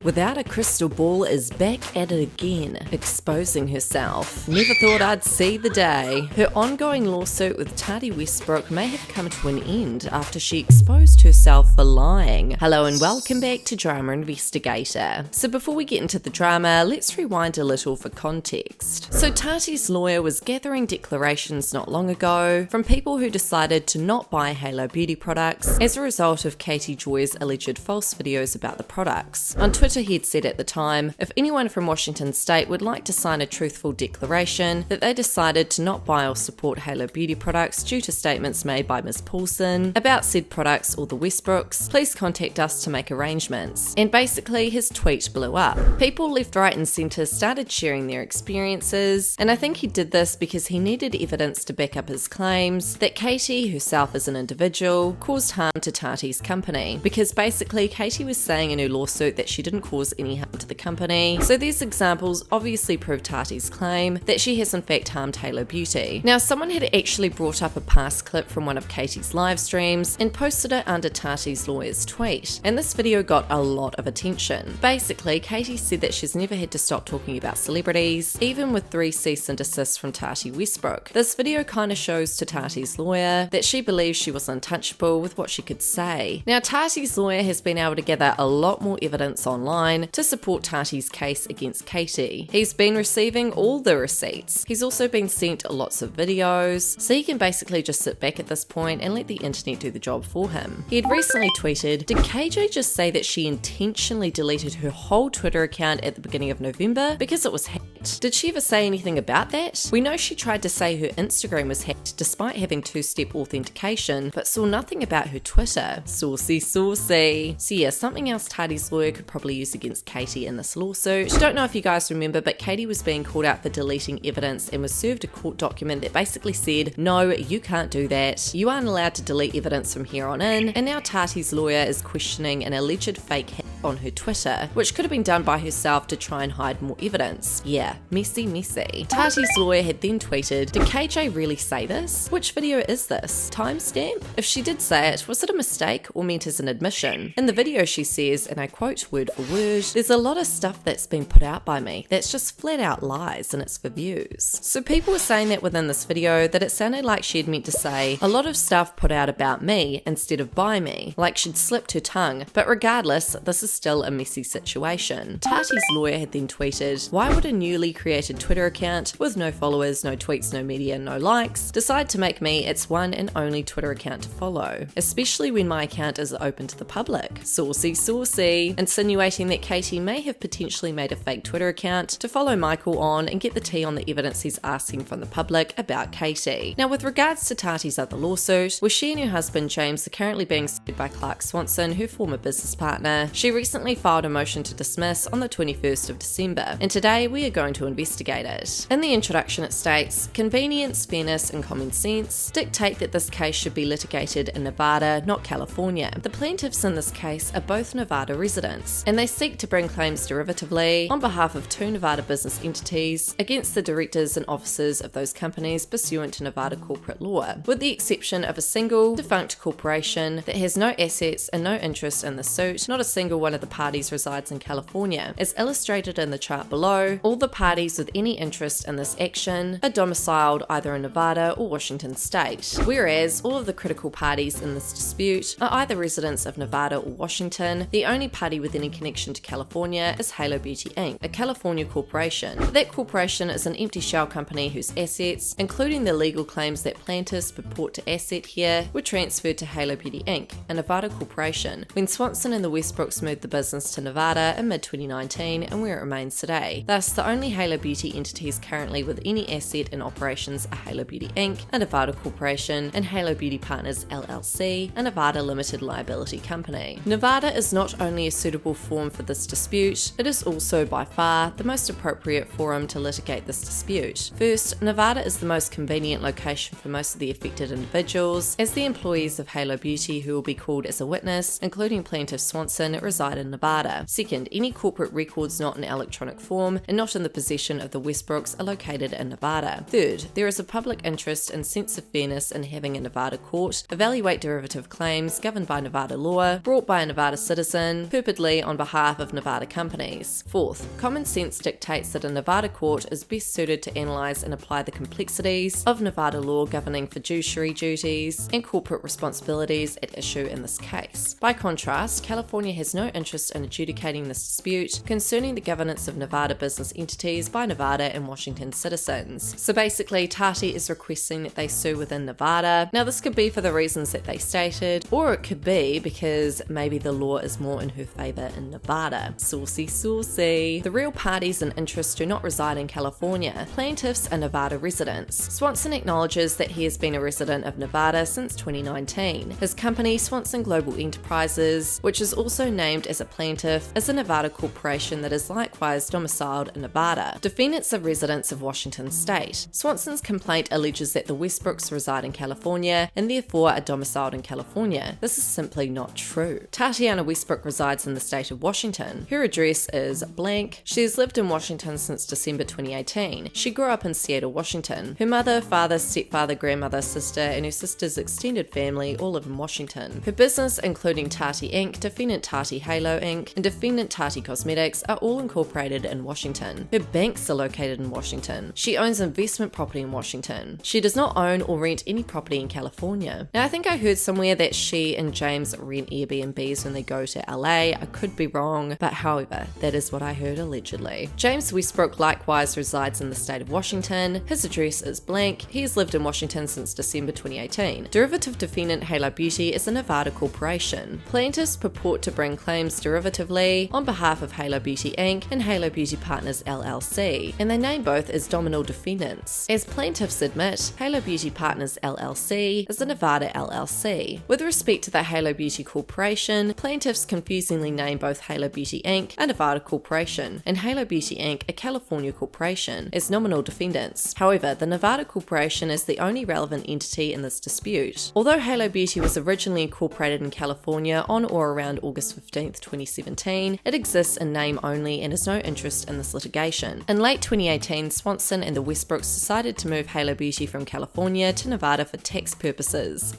Without a Crystal Ball is back at it again, exposing herself. Never thought I'd see the day. Her ongoing lawsuit with Tati Westbrook may have come to an end after she exposed herself for lying. Hello and welcome back to Drama Investigator. So before we get into the drama, let's rewind a little for context. So Tati's lawyer was gathering declarations not long ago from people who decided to not buy Halo beauty products as a result of Katie Joy's alleged false videos about the products. On Twitter, he had said at the time, if anyone from Washington State would like to sign a truthful declaration that they decided to not buy or support Halo beauty products due to statements made by Ms. Paulson about said products or the Westbrooks, please contact us to make arrangements. And basically, his tweet blew up. People left, right and centre started sharing their experiences, and I think he did this because he needed evidence to back up his claims that Katie, herself as an individual, caused harm to Tati's company, because basically Katie was saying in her lawsuit that she didn't cause any harm to the company. So these examples obviously prove Tati's claim that she has in fact harmed Halo Beauty. Now, someone had actually brought up a past clip from one of Katie's live streams and posted it under Tati's lawyer's tweet, and this video got a lot of attention. Basically, Katie said that she's never had to stop talking about celebrities, even with 3 cease and desists from Tati Westbrook. This video kind of shows to Tati's lawyer that she believes she was untouchable with what she could say. Now, Tati's lawyer has been able to gather a lot more evidence online to support Tati's case against Katie. He's been receiving all the receipts. He's also been sent lots of videos, so he can basically just sit back at this point and let the internet do the job for him. He had recently tweeted, "Did KJ just say that she intentionally deleted her whole Twitter account at the beginning of November because it was hacked? Did she ever say anything about that? We know she tried to say her Instagram was hacked despite having 2-step authentication, but saw nothing about her Twitter." Saucy, saucy. So yeah, something else Tati's lawyer could probably use against Katie in this lawsuit. Don't know if you guys remember, but Katie was being called out for deleting evidence and was served a court document that basically said, no, you can't do that. You aren't allowed to delete evidence from here on in. And now Tati's lawyer is questioning an alleged fake hack on her Twitter, which could have been done by herself to try and hide more evidence. Yeah, messy, messy. Tati's lawyer had then tweeted, "Did KJ really say this? Which video is this? Timestamp? If she did say it, was it a mistake or meant as an admission? In the video she says, and I quote word for word, there's a lot of stuff that's been put out by me that's just flat out lies and it's for views." So people were saying that within this video that it sounded like she had meant to say a lot of stuff put out about me instead of by me, like she'd slipped her tongue, but regardless, this is still a messy situation. Tati's lawyer had then tweeted, "Why would a newly created Twitter account with no followers, no tweets, no media, no likes decide to make me its one and only Twitter account to follow, especially when my account is open to the public?" Saucy, saucy, insinuating that Katie may have potentially made a fake Twitter account to follow Michael on and get the tea on the evidence he's asking from the public about Katie. Now, with regards to Tati's other lawsuit, where she and her husband James are currently being sued by Clark Swanson, her former business partner, she recently filed a motion to dismiss on the 21st of December, and today we are going to investigate it. In the introduction it states, "Convenience, fairness and common sense dictate that this case should be litigated in Nevada, not California. The plaintiffs in this case are both Nevada residents, and they seek to bring claims derivatively on behalf of 2 Nevada business entities against the directors and officers of those companies pursuant to Nevada corporate law, with the exception of a single defunct corporation that has no assets and no interest in the suit. Not a single one of the parties resides in California. As illustrated in the chart below, all the parties with any interest in this action are domiciled either in Nevada or Washington State, whereas all of the critical parties in this dispute are either residents of Nevada or Washington. The only party with any connection to California is Halo Beauty Inc., a California corporation. That corporation is an empty shell company whose assets, including the legal claims that plaintiffs purport to asset here, were transferred to Halo Beauty Inc., a Nevada corporation, when Swanson and the Westbrooks moved the business to Nevada in mid-2019 and where it remains today. Thus, the only Halo Beauty entities currently with any asset in operations are Halo Beauty Inc., a Nevada corporation, and Halo Beauty Partners LLC, a Nevada limited liability company. Nevada is not only a suitable forum for this dispute, it is also by far the most appropriate forum to litigate this dispute. First, Nevada is the most convenient location for most of the affected individuals, as the employees of Halo Beauty who will be called as a witness, including plaintiff Swanson, reside reside in Nevada. Second, any corporate records not in electronic form and not in the possession of the Westbrooks are located in Nevada. Third, there is a public interest and sense of fairness in having a Nevada court evaluate derivative claims governed by Nevada law, brought by a Nevada citizen, purportedly on behalf of Nevada companies. Fourth, common sense dictates that a Nevada court is best suited to analyze and apply the complexities of Nevada law governing fiduciary duties and corporate responsibilities at issue in this case. By contrast, California has no interest in adjudicating this dispute concerning the governance of Nevada business entities by Nevada and Washington citizens. So basically, Tati is requesting that they sue within Nevada. Now, this could be for the reasons that they stated, or it could be because maybe the law is more in her favor in Nevada. Saucy, saucy. The real parties and interests do not reside in California. Plaintiffs are Nevada residents. Swanson acknowledges that he has been a resident of Nevada since 2019. His company, Swanson Global Enterprises, which is also named as a plaintiff, is a Nevada corporation that is likewise domiciled in Nevada. Defendants are residents of Washington state. Swanson's complaint alleges that the Westbrooks reside in California and therefore are domiciled in California. This is simply not true. Tatiana Westbrook resides in the state of Washington. Her address is blank. She has lived in Washington since December 2018. She grew up in Seattle, Washington. Her mother, father, stepfather, grandmother, sister, and her sister's extended family all live in Washington. Her business, including Tati Inc., defendant Tati Halo Inc., and defendant Tati Cosmetics, are all incorporated in Washington. Her banks are located in Washington. She owns investment property in Washington. She does not own or rent any property in California. Now, I think I heard somewhere that she and James rent Airbnbs when they go to LA. I could be wrong, but however, that is what I heard allegedly. James Westbrook likewise resides in the state of Washington. His address is blank. He has lived in Washington since December 2018. Derivative defendant Halo Beauty is a Nevada corporation. Plaintiffs purport to bring claims derivatively on behalf of Halo Beauty Inc. and Halo Beauty Partners LLC, and they name both as dominal defendants. As plaintiffs admit, Halo Beauty Partners LLC is a Nevada LLC. With respect to the Halo Beauty Corporation, plaintiffs confusingly name both Halo Beauty Inc. a Nevada corporation and Halo Beauty Inc. a California corporation as nominal defendants. However, the Nevada corporation is the only relevant entity in this dispute. Although Halo Beauty was originally incorporated in California on or around August 15, 2017, it exists in name only and has no interest in this litigation. In late 2018, Swanson and the Westbrooks decided to move Halo Beauty from California to Nevada for tax purposes.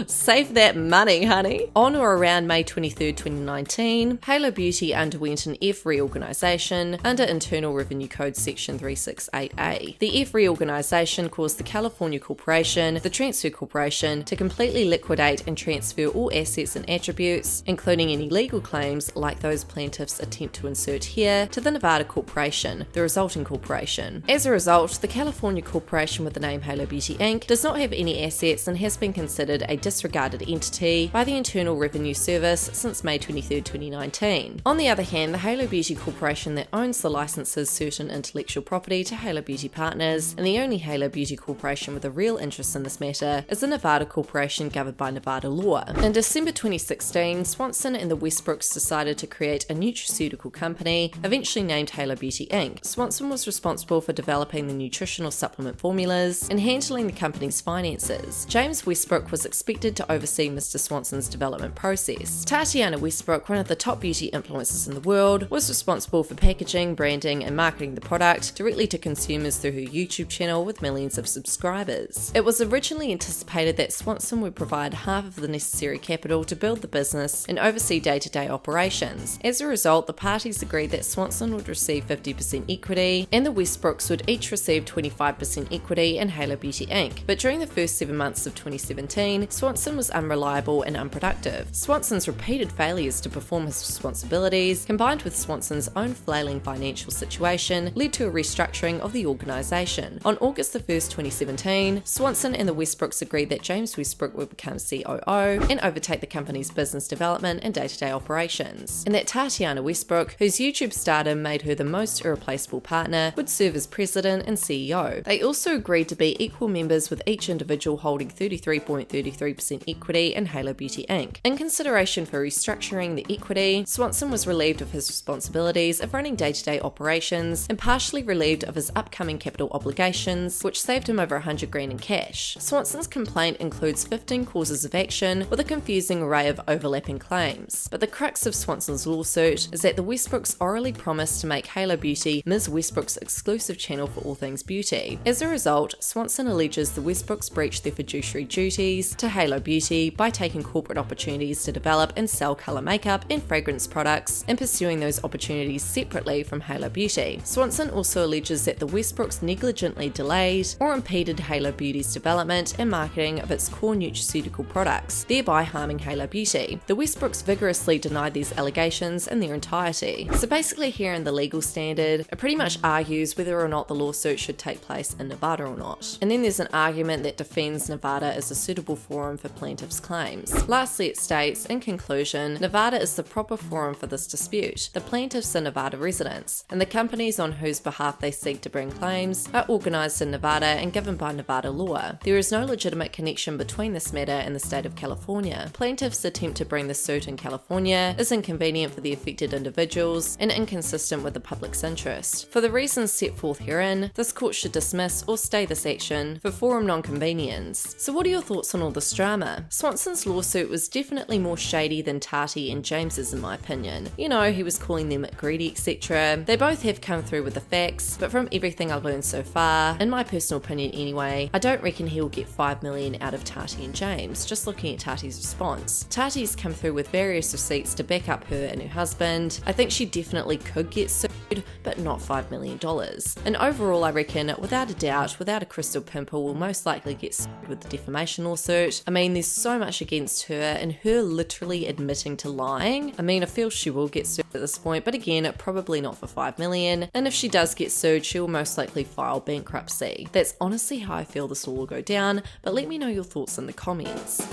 Save that money, honey! On or around May 23, 2019, Halo Beauty underwent an F reorganization under Internal Revenue Code Section 368A. The F reorganization caused the California Corporation, the Transfer Corporation, to completely liquidate and transfer all assets and attributes, including any legal claims like those plaintiffs attempt to insert here, to the Nevada Corporation, the resulting corporation. As a result, the California Corporation with the name Halo Beauty Inc. does not have any assets and has been considered a disregarded entity by the Internal Revenue Service since May 23, 2019. On the other hand, the Halo Beauty Corporation that owns the licenses certain intellectual property to Halo Beauty Partners, and the only Halo Beauty Corporation with a real interest in this matter, is a Nevada corporation governed by Nevada law. In December 2016, Swanson and the Westbrooks decided to create a nutraceutical company, eventually named Halo Beauty Inc. Swanson was responsible for developing the nutritional supplement formulas and handling the company's finances. James Westbrook was expected to oversee Mr. Swanson's development process. Tatiana Westbrook, one of the top beauty influencers in the world, was responsible for packaging, branding, and marketing the product directly to consumers through her YouTube channel with millions of subscribers. It was originally anticipated that Swanson would provide half of the necessary capital to build the business and oversee day-to-day operations. As a result, the parties agreed that Swanson would receive 50% equity and the Westbrooks would each receive 25% equity in Halo Beauty Inc. But during the first 7 months of 2017, Swanson was unreliable and unproductive. Swanson's repeated failures to perform his responsibilities, combined with Swanson's own flailing financial situation, led to a restructuring of the organisation. On August 1, 2017, Swanson and the Westbrooks agreed that James Westbrook would become COO and overtake the company's business development and day-to-day operations, and that Tatiana Westbrook, whose YouTube stardom made her the most irreplaceable partner, would serve as president and CEO. They also agreed to be equal members, with each individual holding 33.33% equity in Halo Beauty Inc. In consideration for restructuring the equity, Swanson was relieved of his responsibilities of running day-to-day operations and partially relieved of his upcoming capital obligations, which saved him over $100,000 in cash. Swanson's complaint includes 15 causes of action with a confusing array of overlapping claims, but the crux crux of Swanson's lawsuit is that the Westbrooks orally promised to make Halo Beauty Ms. Westbrook's exclusive channel for all things beauty. As a result, Swanson alleges the Westbrooks breached their fiduciary duties to Halo Beauty by taking corporate opportunities to develop and sell colour makeup and fragrance products and pursuing those opportunities separately from Halo Beauty. Swanson also alleges that the Westbrooks negligently delayed or impeded Halo Beauty's development and marketing of its core nutraceutical products, thereby harming Halo Beauty. The Westbrooks vigorously denied these allegations in their entirety. So basically here in the legal standard, it pretty much argues whether or not the lawsuit should take place in Nevada or not. And then there's an argument that defends Nevada as a suitable forum for plaintiffs' claims. Lastly, it states, in conclusion, Nevada is the proper forum for this dispute. The plaintiffs are Nevada residents, and the companies on whose behalf they seek to bring claims are organised in Nevada and governed by Nevada law. There is no legitimate connection between this matter and the state of California. Plaintiffs' attempt to bring the suit in California is inconvenient for the affected individuals and inconsistent with the public's interest. For the reasons set forth herein, this court should dismiss or stay this action for forum non-convenience. So what are your thoughts on all this drama? Swanson's lawsuit was definitely more shady than Tati and James's in my opinion. You know, he was calling them greedy, etc. They both have come through with the facts, but from everything I've learned so far, in my personal opinion anyway, I don't reckon he'll get $5 million out of Tati and James, just looking at Tati's response. Tati's come through with various receipts to back up her and her husband. I think she definitely could get sued, but not $5 million. And overall, I reckon, without a doubt, without a crystal pimple, will most likely get sued with the defamation lawsuit. I mean, there's so much against her, and her literally admitting to lying. I mean, I feel she will get sued at this point, but again, probably not for $5 million. And if she does get sued, she will most likely file bankruptcy. That's honestly how I feel this will all go down, but let me know your thoughts in the comments.